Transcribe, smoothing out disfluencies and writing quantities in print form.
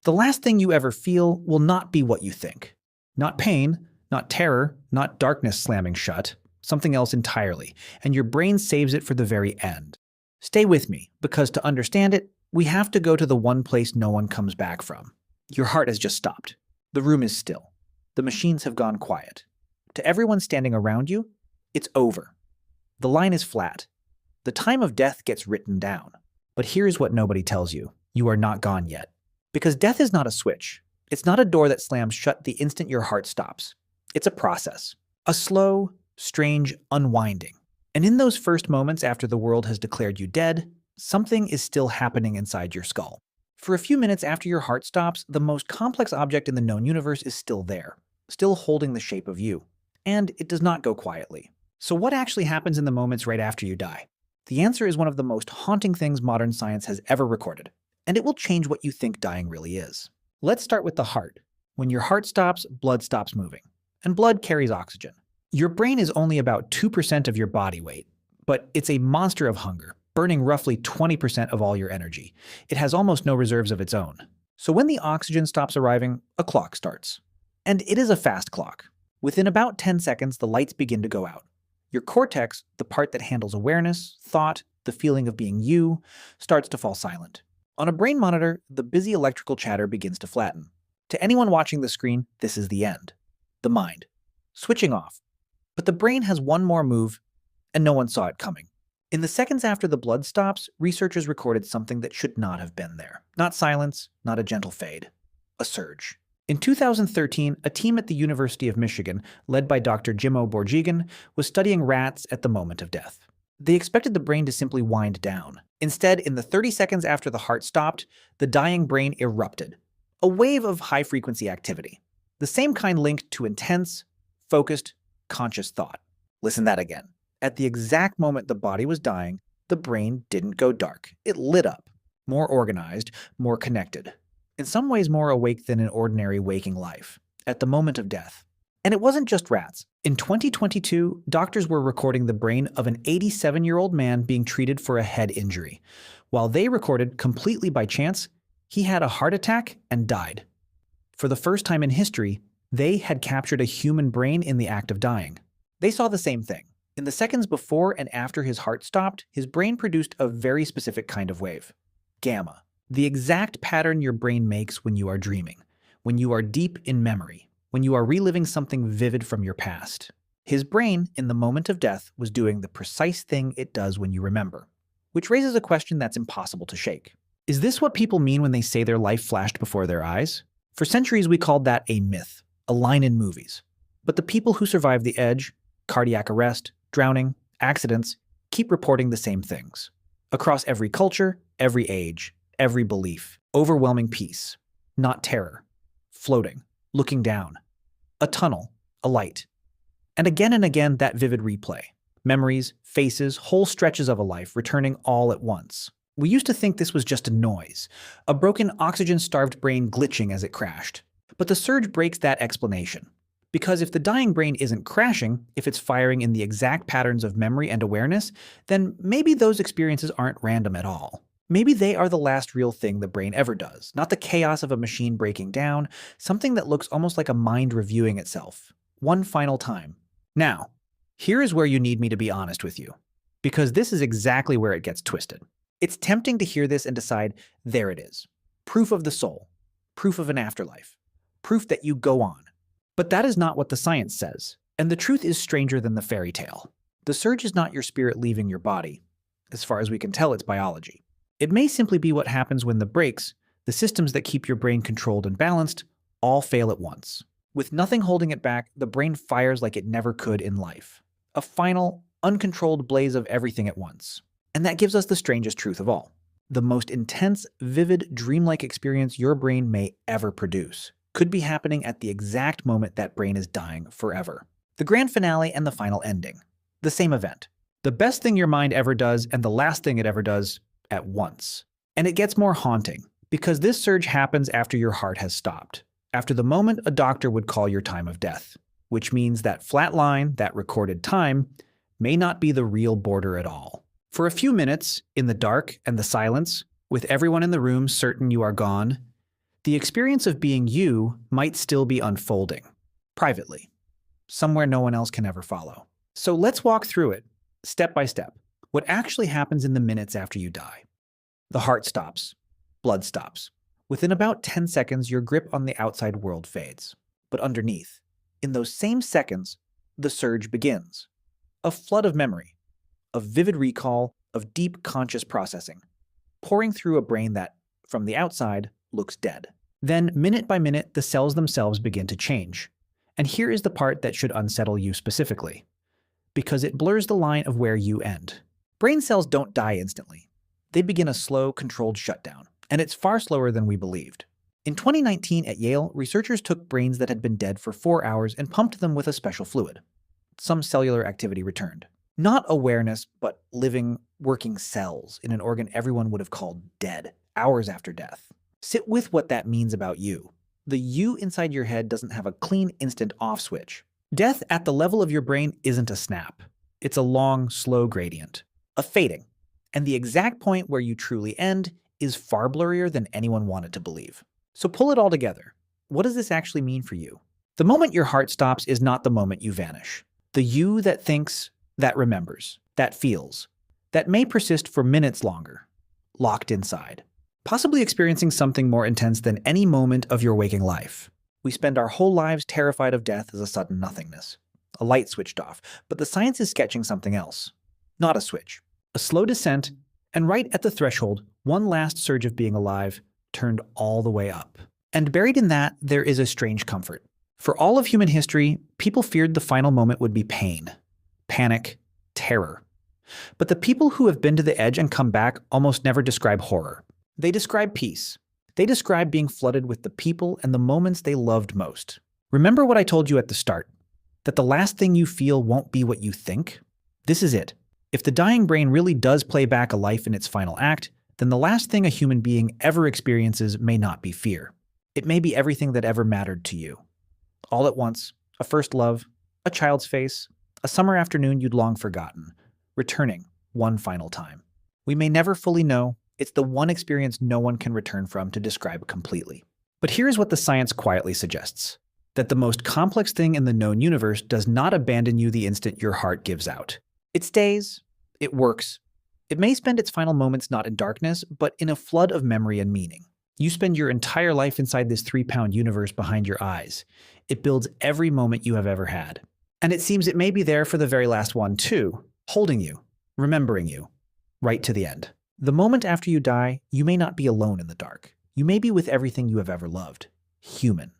The last thing you ever feel will not be what you think. Not pain, not terror, not darkness slamming shut, something else entirely, and your brain saves it for the very end. Stay with me, because to understand it, we have to go to the one place no one comes back from. Your heart has just stopped. The room is still. The machines have gone quiet. To everyone standing around you, it's over. The line is flat. The time of death gets written down. But here's what nobody tells you. You are not gone yet. Because death is not a switch. It's not a door that slams shut the instant your heart stops. It's a process. A slow, strange unwinding. And in those first moments after the world has declared you dead, something is still happening inside your skull. For a few minutes after your heart stops, the most complex object in the known universe is still there, still holding the shape of you. And it does not go quietly. So what actually happens in the moments right after you die? The answer is one of the most haunting things modern science has ever recorded, and it will change what you think dying really is. Let's start with the heart. When your heart stops, blood stops moving, and blood carries oxygen. Your brain is only about 2% of your body weight, but it's a monster of hunger, burning roughly 20% of all your energy. It has almost no reserves of its own. So when the oxygen stops arriving, a clock starts. And it is a fast clock. Within about 10 seconds, the lights begin to go out. Your cortex, the part that handles awareness, thought, the feeling of being you, starts to fall silent. On a brain monitor, the busy electrical chatter begins to flatten. To anyone watching the screen, this is the end. The mind. Switching off. But the brain has one more move, and no one saw it coming. In the seconds after the blood stops, researchers recorded something that should not have been there. Not silence, not a gentle fade. A surge. In 2013, a team at the University of Michigan, led by Dr. Jimo Borjigan, was studying rats at the moment of death. They expected the brain to simply wind down. Instead, in the 30 seconds after the heart stopped, the dying brain erupted. A wave of high-frequency activity. The same kind linked to intense, focused, conscious thought. Listen that again. At the exact moment the body was dying, the brain didn't go dark. It lit up. More organized, more connected. In some ways more awake than in ordinary waking life, at the moment of death. And it wasn't just rats. In 2022, doctors were recording the brain of an 87-year-old man being treated for a head injury. While they recorded, completely by chance, he had a heart attack and died. For the first time in history, they had captured a human brain in the act of dying. They saw the same thing. In the seconds before and after his heart stopped, his brain produced a very specific kind of wave. Gamma. The exact pattern your brain makes when you are dreaming, when you are deep in memory, when you are reliving something vivid from your past. His brain, in the moment of death, was doing the precise thing it does when you remember, which raises a question that's impossible to shake. Is this what people mean when they say their life flashed before their eyes? For centuries, we called that a myth, a line in movies. But the people who survived the edge, cardiac arrest, drowning, accidents, keep reporting the same things. Across every culture, every age, every belief. Overwhelming peace. Not terror. Floating. Looking down. A tunnel. A light. And again, that vivid replay. Memories, faces, whole stretches of a life returning all at once. We used to think this was just a noise. A broken oxygen-starved brain glitching as it crashed. But the surge breaks that explanation. Because if the dying brain isn't crashing, if it's firing in the exact patterns of memory and awareness, then maybe those experiences aren't random at all. Maybe they are the last real thing the brain ever does, not the chaos of a machine breaking down, something that looks almost like a mind reviewing itself. One final time. Now, here is where you need me to be honest with you, because this is exactly where it gets twisted. It's tempting to hear this and decide, there it is. Proof of the soul. Proof of an afterlife. Proof that you go on. But that is not what the science says, and the truth is stranger than the fairy tale. The surge is not your spirit leaving your body. As far as we can tell, it's biology. It may simply be what happens when the brakes, the systems that keep your brain controlled and balanced, all fail at once. With nothing holding it back, the brain fires like it never could in life. A final, uncontrolled blaze of everything at once. And that gives us the strangest truth of all. The most intense, vivid, dreamlike experience your brain may ever produce could be happening at the exact moment that brain is dying forever. The grand finale and the final ending. The same event. The best thing your mind ever does and the last thing it ever does at once. And it gets more haunting, because this surge happens after your heart has stopped, after the moment a doctor would call your time of death, which means that flat line, that recorded time, may not be the real border at all. For a few minutes, in the dark and the silence, with everyone in the room certain you are gone, The experience of being you might still be unfolding, privately, somewhere no one else can ever follow. So let's walk through it, step by step. What actually happens in the minutes after you die? The heart stops. Blood stops. Within about 10 seconds, your grip on the outside world fades. But underneath, in those same seconds, the surge begins. A flood of memory, of vivid recall, of deep conscious processing, pouring through a brain that, from the outside, looks dead. Then, minute by minute, the cells themselves begin to change. And here is the part that should unsettle you specifically, because it blurs the line of where you end. Brain cells don't die instantly. They begin a slow, controlled shutdown, and it's far slower than we believed. In 2019 at Yale, researchers took brains that had been dead for 4 hours and pumped them with a special fluid. Some cellular activity returned. Not awareness, but living, working cells in an organ everyone would have called dead, hours after death. Sit with what that means about you. The you inside your head doesn't have a clean instant off switch. Death at the level of your brain isn't a snap. It's a long, slow gradient, a fading. And the exact point where you truly end is far blurrier than anyone wanted to believe. So pull it all together. What does this actually mean for you? The moment your heart stops is not the moment you vanish. The you that thinks, that remembers, that feels, that may persist for minutes longer, locked inside, possibly experiencing something more intense than any moment of your waking life. We spend our whole lives terrified of death as a sudden nothingness, a light switched off, but the science is sketching something else. Not a switch, a slow descent, and right at the threshold, one last surge of being alive turned all the way up. And buried in that, there is a strange comfort. For all of human history, people feared the final moment would be pain, panic, terror. But the people who have been to the edge and come back almost never describe horror. They describe peace. They describe being flooded with the people and the moments they loved most. Remember what I told you at the start, that the last thing you feel won't be what you think? This is it. If the dying brain really does play back a life in its final act, then the last thing a human being ever experiences may not be fear. It may be everything that ever mattered to you. All at once, a first love, a child's face, a summer afternoon you'd long forgotten, returning one final time. We may never fully know. It's the one experience no one can return from to describe completely. But here's what the science quietly suggests, that the most complex thing in the known universe does not abandon you the instant your heart gives out. It stays, it works. It may spend its final moments not in darkness, but in a flood of memory and meaning. You spend your entire life inside this 3-pound universe behind your eyes. It builds every moment you have ever had. And it seems it may be there for the very last one too, holding you, remembering you, right to the end. The moment after you die, you may not be alone in the dark. You may be with everything you have ever loved. Human.